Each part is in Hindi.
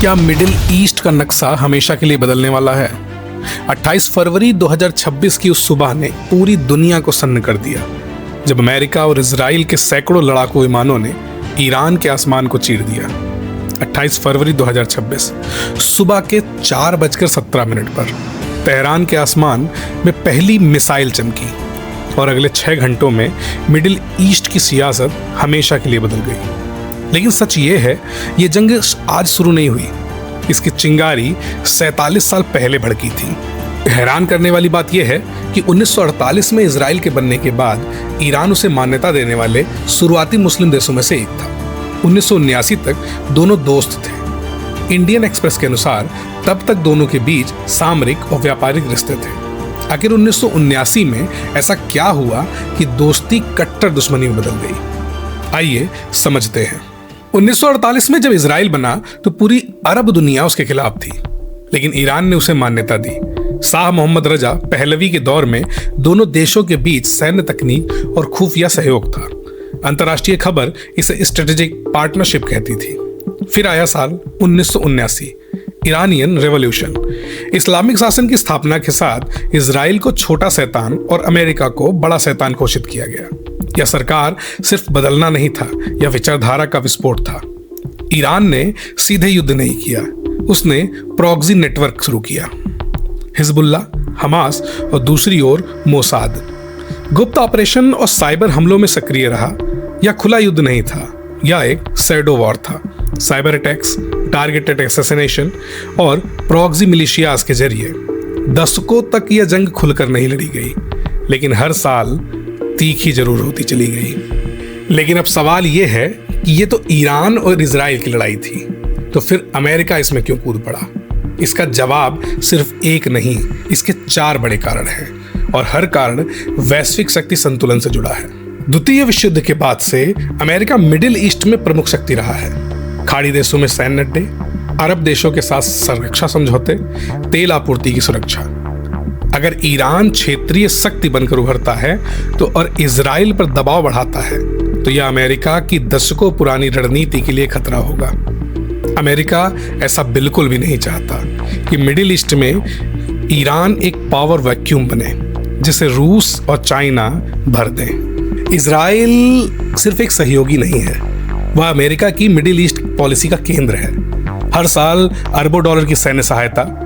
क्या मिडिल ईस्ट का नक्शा हमेशा के लिए बदलने वाला है? 28 फरवरी 2026 की उस सुबह ने पूरी दुनिया को सन्न कर दिया, जब अमेरिका और इजराइल के सैकड़ों लड़ाकू विमानों ने ईरान के आसमान को चीर दिया। 28 फरवरी 2026 सुबह के 4:17 पर तेहरान के आसमान में पहली मिसाइल चमकी और अगले 6 घंटों में मिडिल ईस्ट की सियासत हमेशा के लिए बदल गई। लेकिन सच ये है, ये जंग आज शुरू नहीं हुई। इसकी चिंगारी 47 साल पहले भड़की थी। हैरान करने वाली बात यह है कि 1948 में इजराइल के बनने के बाद ईरान उसे मान्यता देने वाले शुरुआती मुस्लिम देशों में से एक था। 1979 तक दोनों दोस्त थे। इंडियन एक्सप्रेस के अनुसार तब तक दोनों के बीच सामरिक और व्यापारिक रिश्ते थे। आखिर 1979 में ऐसा क्या हुआ कि दोस्ती कट्टर दुश्मनी में बदल गई? आइए समझते हैं। 1948 में जब इजराइल बना तो पूरी अरब दुनिया उसके खिलाफ थी, लेकिन ईरान ने उसे मान्यता दी। शाह मोहम्मद रजा पहलवी के दौर में दोनों देशों के बीच सैन्य तकनीक और खुफिया सहयोग था। अंतर्राष्ट्रीय खबर इसे स्ट्रेटेजिक पार्टनरशिप कहती थी। फिर आया साल 1979, ईरानियन रेवोल्यूशन। इस्लामिक शासन की स्थापना के साथ इजराइल को छोटा शैतान और अमेरिका को बड़ा शैतान घोषित किया गया। यह सरकार सिर्फ बदलना नहीं था, यह विचारधारा का विस्फोट था। ईरान ने सीधे युद्ध नहीं किया, उसने प्रॉक्सी नेटवर्क शुरू किया। हिजबुल्लाह, हमास और दूसरी ओर मोसाद गुप्त ऑपरेशन और साइबर हमलों में सक्रिय रहा। यह खुला युद्ध नहीं था, यह एक शैडो वॉर था। साइबर अटैक्स, टारगेटेड असैसिनेशन और प्रॉक्सी मिलिशियाज के जरिए दशकों तक यह जंग खुलकर नहीं लड़ी गई, लेकिन हर साल तीखी जरूर होती चली गई। लेकिन अब सवाल यह है कि यह तो ईरान और इजराइल की लड़ाई थी, तो फिर अमेरिका इसमें क्यों कूद पड़ा? इसका जवाब सिर्फ एक नहीं, इसके 4 बड़े कारण हैं और हर कारण वैश्विक शक्ति संतुलन से जुड़ा है। द्वितीय विश्व युद्ध के बाद से अमेरिका मिडिल ईस्ट में प्रमुख शक्ति रहा है। खाड़ी देशों में सैन्य अड्डे, अरब देशों के साथ सुरक्षा समझौते, तेल आपूर्ति की सुरक्षा। अगर ईरान क्षेत्रीय शक्ति बनकर उभरता है तो और इजराइल पर दबाव बढ़ाता है तो यह अमेरिका की दशकों पुरानी रणनीति के लिए खतरा होगा। अमेरिका ऐसा बिल्कुल भी नहीं चाहता कि मिडिल ईस्ट में ईरान एक पावर वैक्यूम बने जिसे रूस और चाइना भर दें। इजराइल सिर्फ एक सहयोगी नहीं है, वह अमेरिका की मिडिल ईस्ट पॉलिसी का केंद्र है। हर साल अरबों डॉलर की सैन्य सहायता,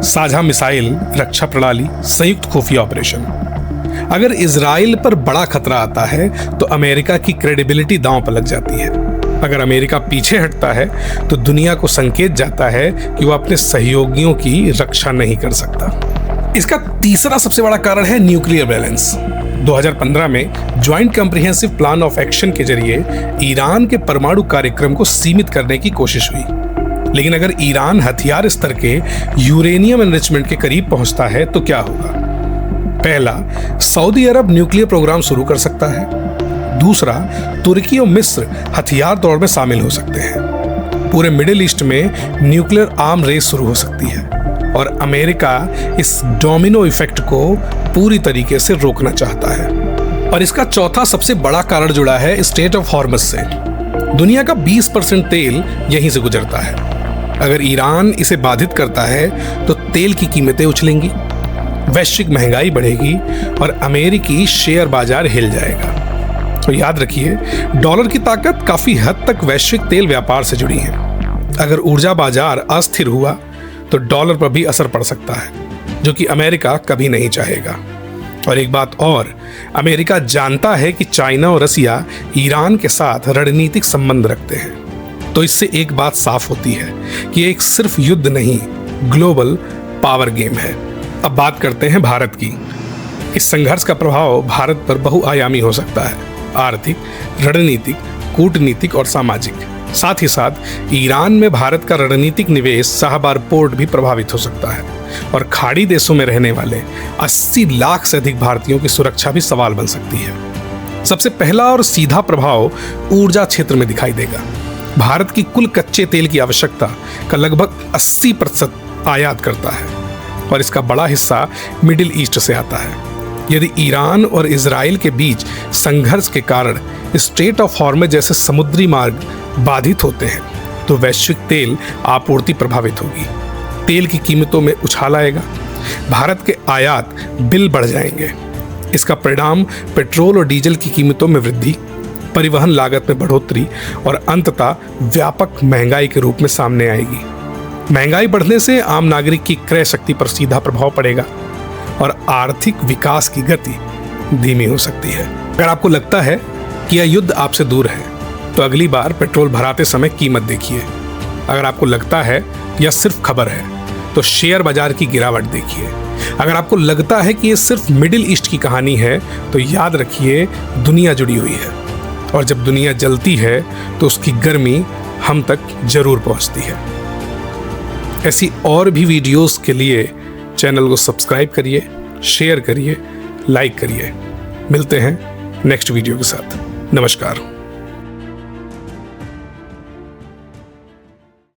साझा मिसाइल, रक्षा प्रणाली, संयुक्त खुफिया ऑपरेशन। अगर इजराइल पर बड़ा खतरा आता है तो अमेरिका की क्रेडिबिलिटी दांव पर लग जाती है। अगर अमेरिका पीछे हटता है तो दुनिया को संकेत जाता है कि वह अपने सहयोगियों की रक्षा नहीं कर सकता। इसका तीसरा सबसे बड़ा कारण है न्यूक्लियर बैलेंस। 2015 में joint comprehensive plan of action के जरिए ईरान के परमाणु कार्यक्रम को सीमित करने की कोशिश हुई। लेकिन अगर ईरान हथियार स्तर के यूरेनियम एनरिचमेंट के करीब पहुंचता है तो क्या होगा? पहला, सऊदी अरब न्यूक्लियर प्रोग्राम शुरू कर सकता है। दूसरा, तुर्की और मिस्र हथियार दौड़ में शामिल हो सकते हैं। पूरे मिडिल ईस्ट में न्यूक्लियर आर्म रेस शुरू हो सकती है और अमेरिका इस डोमिनो इफेक्ट को पूरी तरीके से रोकना चाहता है। और इसका चौथा सबसे बड़ा कारण जुड़ा है स्ट्रेट ऑफ हॉर्मज से। दुनिया का 20% तेल यहीं से गुजरता है। अगर ईरान इसे बाधित करता है तो तेल की कीमतें उछलेंगी, वैश्विक महंगाई बढ़ेगी और अमेरिकी शेयर बाजार हिल जाएगा। तो याद रखिए, डॉलर की ताकत काफी हद तक वैश्विक तेल व्यापार से जुड़ी है। अगर ऊर्जा बाजार अस्थिर हुआ तो डॉलर पर भी असर पड़ सकता है, जो कि अमेरिका कभी नहीं चाहेगा। और एक बात और, अमेरिका जानता है कि चाइना और रसिया ईरान के साथ रणनीतिक संबंध रखते हैं। तो इससे एक बात साफ होती है कि एक सिर्फ युद्ध नहीं, ग्लोबल पावर गेम है। अब बात करते हैं भारत की। इस संघर्ष का प्रभाव भारत पर बहुआयामी हो सकता है, आर्थिक, रणनीतिक, कूटनीतिक और सामाजिक। साथ ही साथ ईरान में भारत का रणनीतिक निवेश शाहबार पोर्ट भी प्रभावित हो सकता है और खाड़ी देशों में रहने वाले 80 लाख से अधिक भारतीयों की सुरक्षा भी सवाल बन सकती है। सबसे पहला और सीधा प्रभाव ऊर्जा क्षेत्र में दिखाई देगा। भारत की कुल कच्चे तेल की आवश्यकता का लगभग 80% आयात करता है और इसका बड़ा हिस्सा मिडिल ईस्ट से आता है। यदि ईरान और इजराइल के बीच संघर्ष के कारण स्ट्रेट ऑफ हॉर्मज जैसे समुद्री मार्ग बाधित होते हैं तो वैश्विक तेल आपूर्ति प्रभावित होगी, तेल की कीमतों में उछाल आएगा, भारत के आयात बिल बढ़ जाएंगे। इसका परिणाम पेट्रोल और डीजल की कीमतों में वृद्धि, परिवहन लागत में बढ़ोतरी और अंततः व्यापक महंगाई के रूप में सामने आएगी। महंगाई बढ़ने से आम नागरिक की क्रय शक्ति पर सीधा प्रभाव पड़ेगा और आर्थिक विकास की गति धीमी हो सकती है। अगर आपको लगता है कि यह युद्ध आपसे दूर है तो अगली बार पेट्रोल भराते समय कीमत देखिए। अगर आपको लगता है यह सिर्फ खबर है तो शेयर बाजार की गिरावट देखिए। अगर आपको लगता है कि यह सिर्फ मिडिल ईस्ट की कहानी है तो याद रखिए दुनिया जुड़ी हुई है, और जब दुनिया जलती है तो उसकी गर्मी हम तक जरूर पहुंचती है। ऐसी और भी वीडियोस के लिए चैनल को सब्सक्राइब करिए, शेयर करिए, लाइक करिए। मिलते हैं नेक्स्ट वीडियो के साथ। नमस्कार।